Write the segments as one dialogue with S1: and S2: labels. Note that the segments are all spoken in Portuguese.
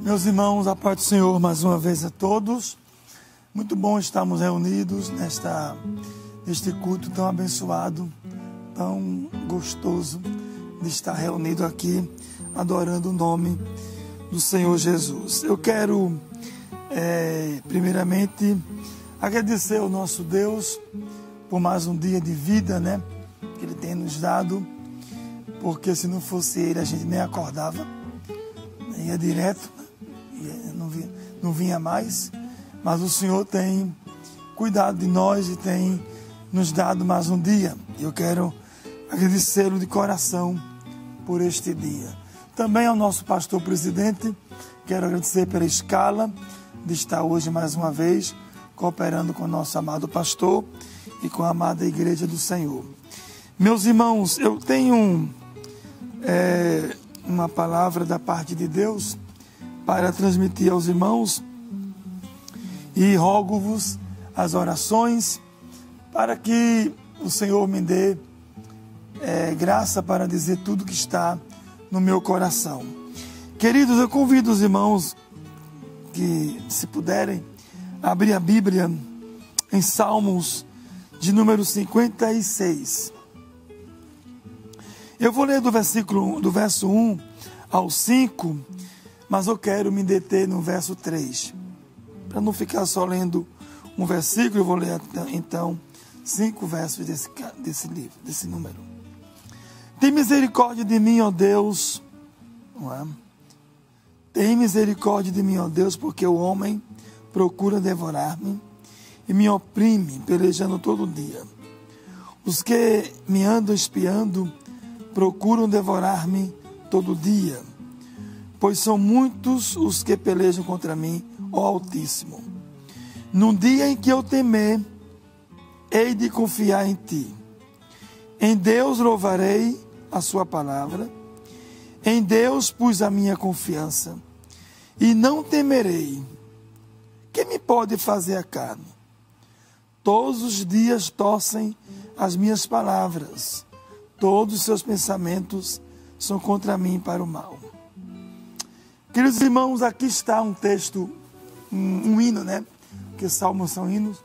S1: Meus irmãos, a paz do Senhor mais uma vez a todos. Muito bom estarmos reunidos neste culto tão abençoado, tão gostoso de estar reunido aqui, adorando o nome do Senhor Jesus. Eu quero, primeiramente, agradecer ao nosso Deus por mais um dia de vida, que Ele tem nos dado, porque se não fosse Ele, a gente nem acordava, ia direto, não vinha mais, mas o Senhor tem cuidado de nós e tem nos dado mais um dia. Eu quero agradecê-lo de coração por este dia. Também ao nosso pastor presidente, quero agradecer pela escala de estar hoje mais uma vez cooperando com o nosso amado pastor e com a amada igreja do Senhor. Meus irmãos, eu tenho uma palavra da parte de Deus para transmitir aos irmãos e rogo-vos as orações para que o Senhor me dê graça para dizer tudo que está no meu coração. Queridos, eu convido os irmãos que, se puderem, abrir a Bíblia em Salmos de número 56. Eu vou ler do verso 1 ao 5, mas eu quero me deter no verso 3. Para não ficar só lendo um versículo, eu vou ler então 5 versos desse livro, desse número. Tem misericórdia de mim, ó Deus. Não é? Tem misericórdia de mim, ó Deus, porque o homem procura devorar-me e me oprime, pelejando todo dia. Os que me andam espiando procuram devorar-me todo dia, pois são muitos os que pelejam contra mim, ó Altíssimo. Num dia em que eu temer, hei de confiar em Ti. Em Deus louvarei a Sua palavra, em Deus pus a minha confiança, e não temerei. Que me pode fazer a carne? Todos os dias torcem as minhas palavras, todos os seus pensamentos são contra mim para o mal. Queridos irmãos, aqui está um texto, um hino, Porque salmos são hinos.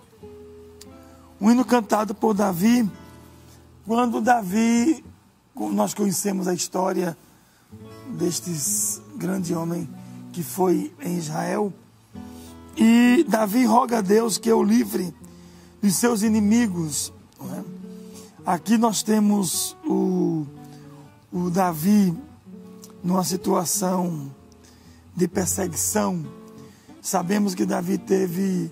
S1: Um hino cantado por Davi, quando Davi, nós conhecemos a história deste grande homem que foi em Israel, e Davi roga a Deus que o livre dos seus inimigos. Aqui nós temos o Davi numa situação de perseguição. Sabemos que Davi teve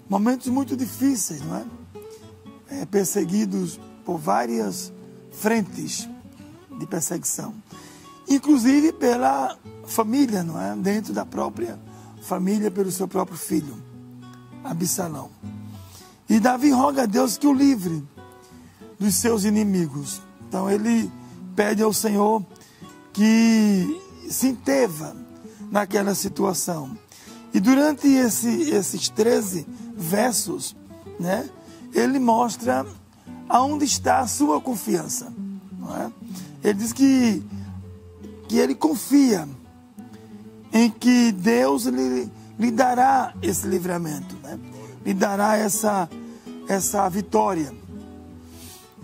S1: momentos muito difíceis, perseguidos por várias frentes de perseguição, inclusive pela família, dentro da própria família, pelo seu próprio filho, Absalão. E Davi roga a Deus que o livre dos seus inimigos. Então ele pede ao Senhor que se enteva naquela situação. E durante esses 13 versos, ele mostra aonde está a sua confiança. Ele diz que ele confia em que Deus lhe dará esse livramento, lhe dará essa vitória.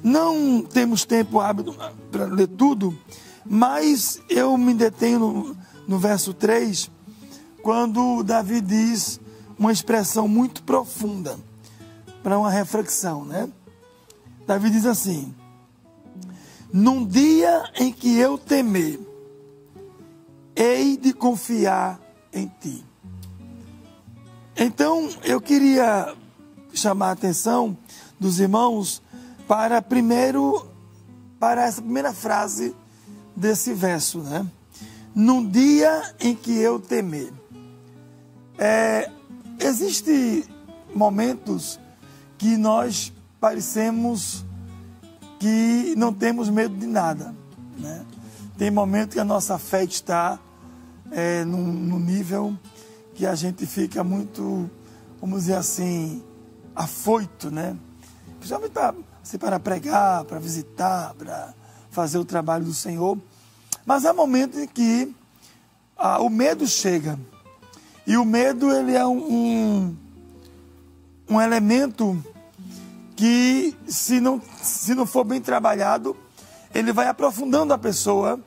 S1: Não temos tempo hábil para ler tudo, mas eu me detenho no verso 3, quando Davi diz uma expressão muito profunda para uma reflexão, Davi diz assim: num dia em que eu temer, hei de confiar em Ti. Então, eu queria chamar a atenção dos irmãos para essa primeira frase desse verso, Num dia em que eu temer. Existem momentos que nós parecemos que não temos medo de nada, Tem momentos que a nossa fé está num nível que a gente fica muito, vamos dizer assim, afoito, Principalmente para pregar, para visitar, para fazer o trabalho do Senhor. Mas há momentos em que o medo chega, E o medo, ele é um elemento que, se não for bem trabalhado, ele vai aprofundando a pessoa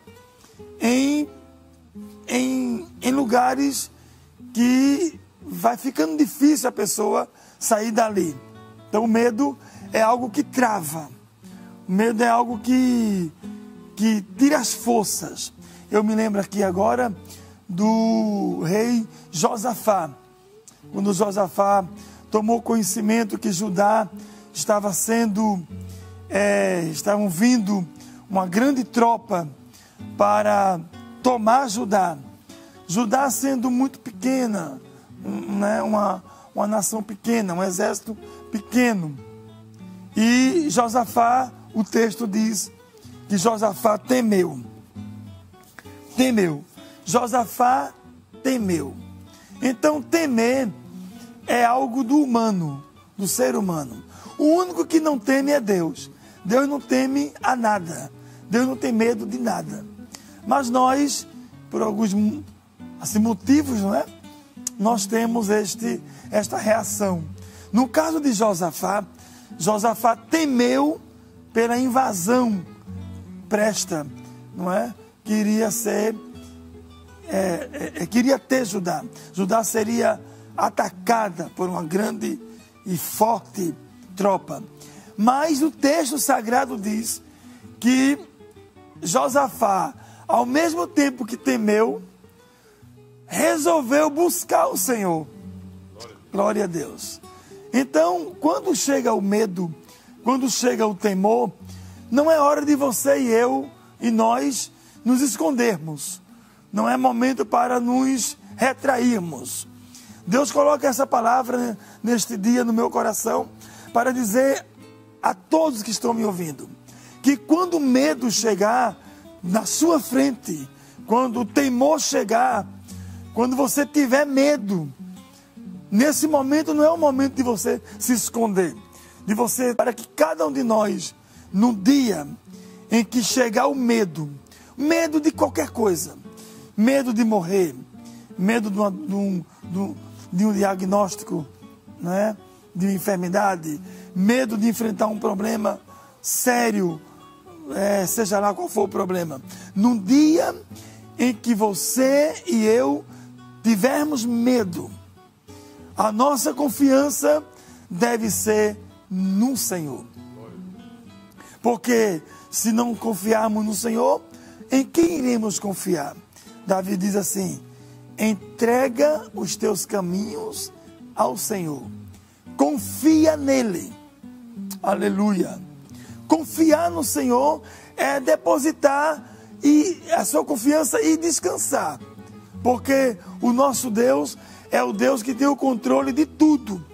S1: em lugares que vai ficando difícil a pessoa sair dali. Então o medo é algo que trava. O medo é algo que tira as forças. Eu me lembro aqui agora do rei Josafá. Quando Josafá tomou conhecimento que Judá estavam vindo uma grande tropa para tomar Judá. Judá sendo muito pequena, né? uma nação pequena, um exército pequeno. E Josafá, o texto diz que Josafá temeu. Josafá temeu. Então, temer é algo do humano, do ser humano. O único que não teme é Deus. Deus não teme a nada. Deus não tem medo de nada. Mas nós, por alguns motivos, não é? Nós temos esta reação. No caso de Josafá, Josafá temeu pela invasão não é? Queria ter Judá. Judá seria atacada por uma grande e forte tropa. Mas o texto sagrado diz que Josafá, ao mesmo tempo que temeu, resolveu buscar o Senhor. Glória a Deus. Então, quando chega o medo, quando chega o temor, não é hora de você e eu e nós nos escondermos. Não é momento para nos retrairmos. Deus coloca essa palavra neste dia no meu coração para dizer a todos que estão me ouvindo que quando o medo chegar na sua frente, quando o temor chegar, quando você tiver medo, nesse momento não é o momento de você se esconder, para que cada um de nós, no dia em que chegar o medo de qualquer coisa, medo de morrer, medo de um diagnóstico, né, de uma enfermidade, medo de enfrentar um problema sério, seja lá qual for o problema. Num dia em que você e eu tivermos medo, a nossa confiança deve ser no Senhor. Porque se não confiarmos no Senhor, em quem iremos confiar? Davi diz assim: entrega os teus caminhos ao Senhor. Confia nele. Aleluia. Confiar no Senhor é depositar a sua confiança e descansar. Porque o nosso Deus é o Deus que tem o controle de tudo.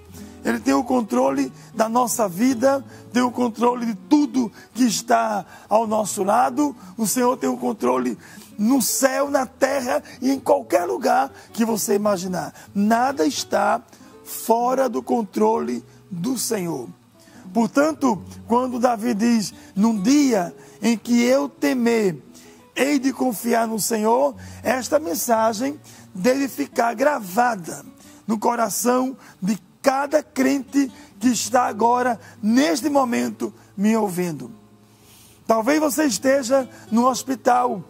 S1: Ele tem o controle da nossa vida, tem o controle de tudo que está ao nosso lado. O Senhor tem o controle no céu, na terra e em qualquer lugar que você imaginar. Nada está fora do controle do Senhor. Portanto, quando Davi diz, num dia em que eu temer, hei de confiar no Senhor, esta mensagem deve ficar gravada no coração de cada crente que está agora, neste momento, me ouvindo. Talvez você esteja no hospital,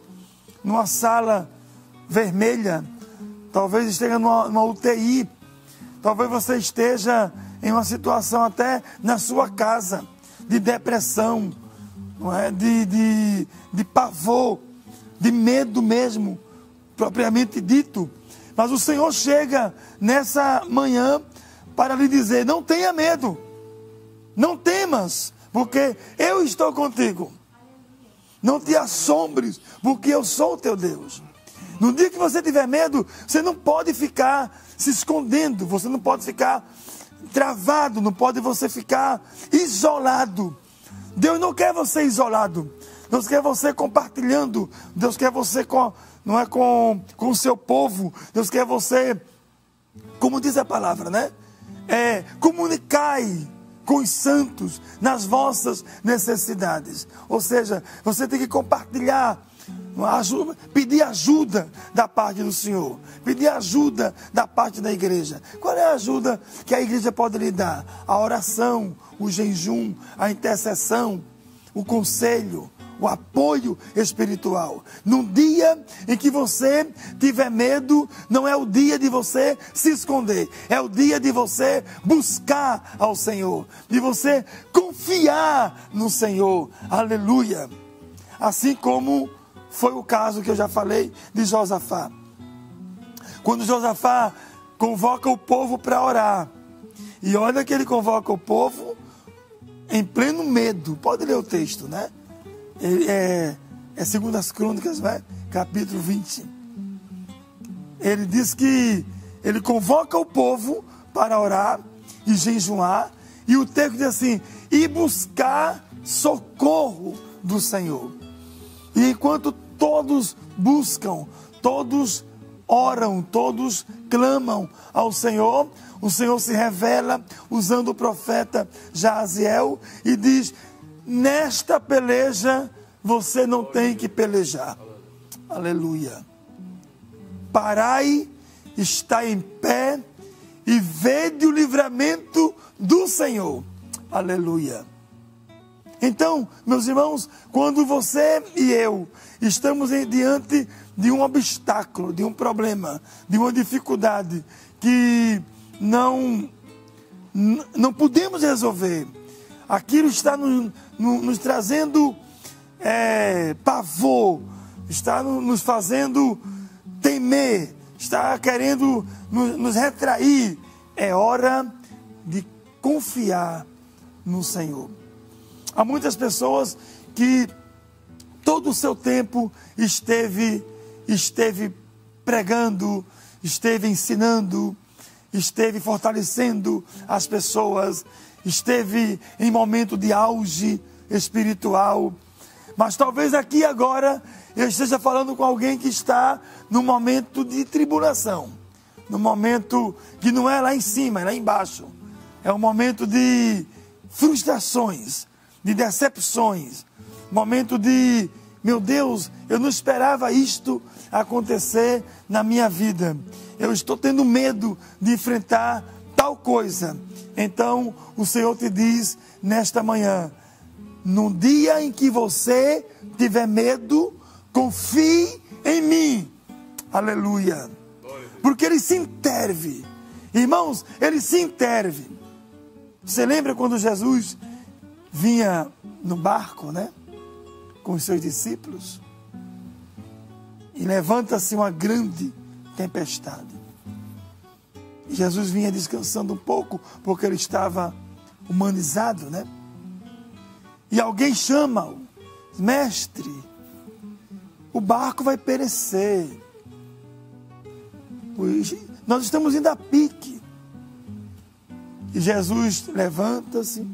S1: numa sala vermelha, talvez esteja numa UTI, talvez você esteja em uma situação até na sua casa, de depressão, não é? de pavor, de medo mesmo, propriamente dito. Mas o Senhor chega nessa manhã para lhe dizer: não tenha medo, não temas, porque eu estou contigo. Não te assombres, porque eu sou o teu Deus. No dia que você tiver medo, você não pode ficar se escondendo, você não pode ficar travado, não pode você ficar isolado. Deus não quer você isolado. Deus quer você compartilhando. Deus quer você com o seu povo. Deus quer você, como diz a palavra, né? Comunicai com os santos nas vossas necessidades. Ou seja, você tem que compartilhar Pedir ajuda da parte do Senhor, pedir ajuda da parte da igreja. Qual é a ajuda que a igreja pode lhe dar? A oração, o jejum, a intercessão, o conselho, o apoio espiritual. No dia em que você tiver medo, não é o dia de você se esconder, é o dia de você buscar ao Senhor, de você confiar no Senhor. Aleluia! Assim como foi o caso que eu já falei de Josafá. Quando Josafá convoca o povo para orar, e olha que ele convoca o povo em pleno medo. Pode ler o texto, né? É 2 Crônicas, né? Capítulo 20. Ele diz que ele convoca o povo para orar e jejuar, e o texto diz assim: e buscar socorro do Senhor. E enquanto todos buscam, todos oram, todos clamam ao Senhor, o Senhor se revela usando o profeta Jaziel e diz: nesta peleja você não tem que pelejar. Aleluia. Parai, está em pé e vede o livramento do Senhor. Aleluia. Então, meus irmãos, quando você e eu estamos diante de um obstáculo, de um problema, de uma dificuldade que não podemos resolver, aquilo está nos trazendo pavor, está nos fazendo temer, está querendo nos retrair, é hora de confiar no Senhor. Há muitas pessoas que todo o seu tempo esteve pregando, esteve ensinando, esteve fortalecendo as pessoas, esteve em momento de auge espiritual. Mas talvez aqui agora eu esteja falando com alguém que está num momento de tribulação, num momento que não é lá em cima, é lá embaixo. É um momento de frustrações, de decepções, momento de, meu Deus, eu não esperava isto acontecer na minha vida. Eu estou tendo medo de enfrentar tal coisa. Então, o Senhor te diz nesta manhã: no dia em que você tiver medo, confie em mim. Aleluia. Porque Ele se interve. Irmãos, Ele se interve. Você lembra quando Jesus vinha no barco, né? Com os seus discípulos? E levanta-se uma grande tempestade. E Jesus vinha descansando um pouco, porque ele estava humanizado, né? E alguém chama-o: mestre, o barco vai perecer. Nós estamos indo a pique. E Jesus levanta-se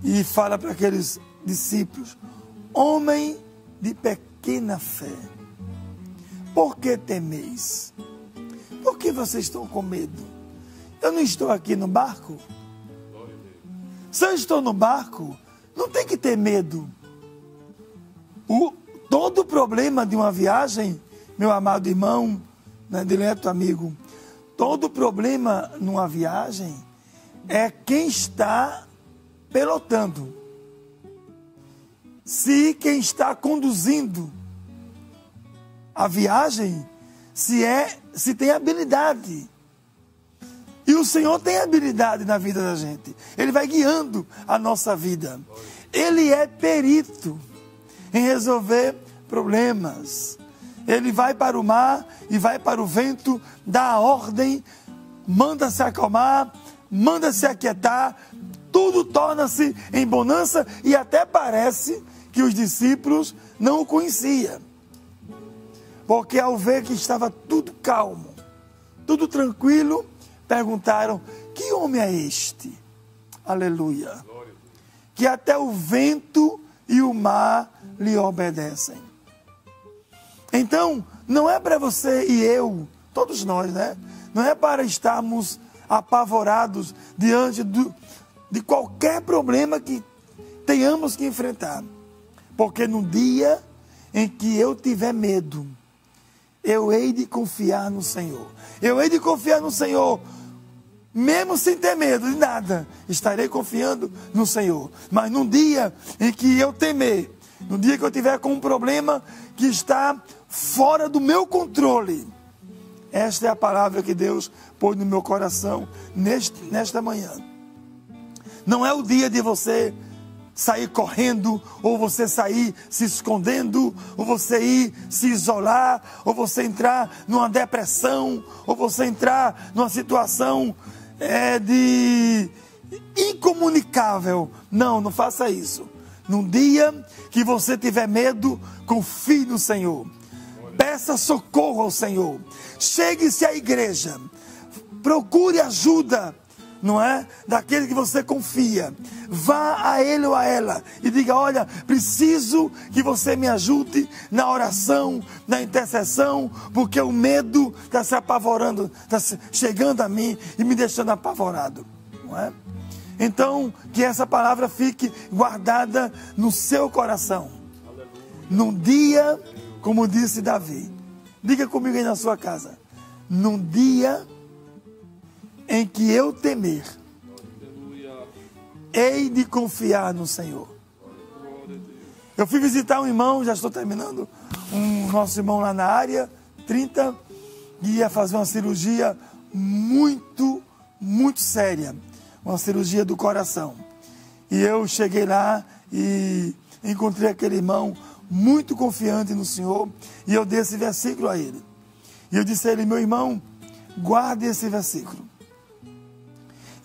S1: e fala para aqueles discípulos: homem de pequena fé, por que temeis? Por que vocês estão com medo? Eu não estou aqui no barco? Se eu estou no barco, não tem que ter medo. Todo problema de uma viagem, meu amado irmão, né, dileto amigo, todo problema numa viagem é quem está pilotando. Se quem está conduzindo a viagem, se tem habilidade. E o Senhor tem habilidade na vida da gente. Ele vai guiando a nossa vida. Ele é perito em resolver problemas. Ele vai para o mar e vai para o vento, dá a ordem, manda se acalmar, manda se aquietar, tudo torna-se em bonança, e até parece que os discípulos não o conheciam. Porque ao ver que estava tudo calmo, tudo tranquilo, perguntaram: que homem é este? Aleluia. Que até o vento e o mar lhe obedecem. Então, não é para você e eu, todos nós, né? Não é para estarmos apavorados diante de qualquer problema que tenhamos que enfrentar. Porque no dia em que eu tiver medo, eu hei de confiar no Senhor. Eu hei de confiar no Senhor, mesmo sem ter medo de nada. Estarei confiando no Senhor. Mas no dia em que eu temer, no dia que eu tiver com um problema que está fora do meu controle, esta é a palavra que Deus pôs no meu coração nesta manhã. Não é o dia de você sair correndo, ou você sair se escondendo, ou você ir se isolar, ou você entrar numa depressão, ou você entrar numa situação de incomunicável. Não, não faça isso. No dia que você tiver medo, confie no Senhor. Peça socorro ao Senhor. Chegue-se à igreja. Procure ajuda, não é? Daquele que você confia. Vá a ele ou a ela e diga: olha, preciso que você me ajude na oração, na intercessão, porque o medo está se apavorando, está chegando a mim e me deixando apavorado, não é? Então, que essa palavra fique guardada no seu coração. Num dia, como disse Davi, diga comigo aí na sua casa: num dia em que eu temer, hei de confiar no Senhor. Eu fui visitar um irmão, já estou terminando, nosso irmão lá na área 30, que ia fazer uma cirurgia muito, muito séria, uma cirurgia do coração. E eu cheguei lá e encontrei aquele irmão muito confiante no Senhor, e eu dei esse versículo a ele. E eu disse a ele: meu irmão, guarde esse versículo.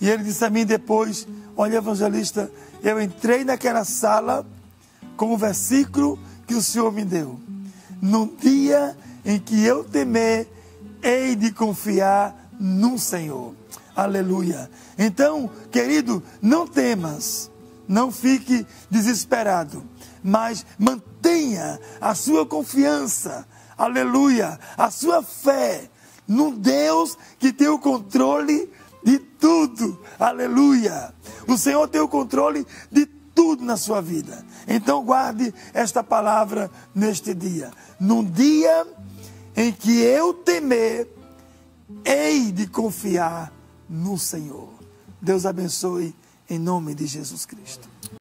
S1: E ele disse a mim depois: olha, evangelista, eu entrei naquela sala com o versículo que o Senhor me deu. No dia em que eu temer, hei de confiar no Senhor. Aleluia. Então, querido, não temas, não fique desesperado, mas mantenha a sua confiança, aleluia, a sua fé no Deus que tem o controle de tudo, aleluia. O Senhor tem o controle de tudo na sua vida. Então guarde esta palavra neste dia. Num dia em que eu temer, hei de confiar no Senhor. Deus abençoe em nome de Jesus Cristo.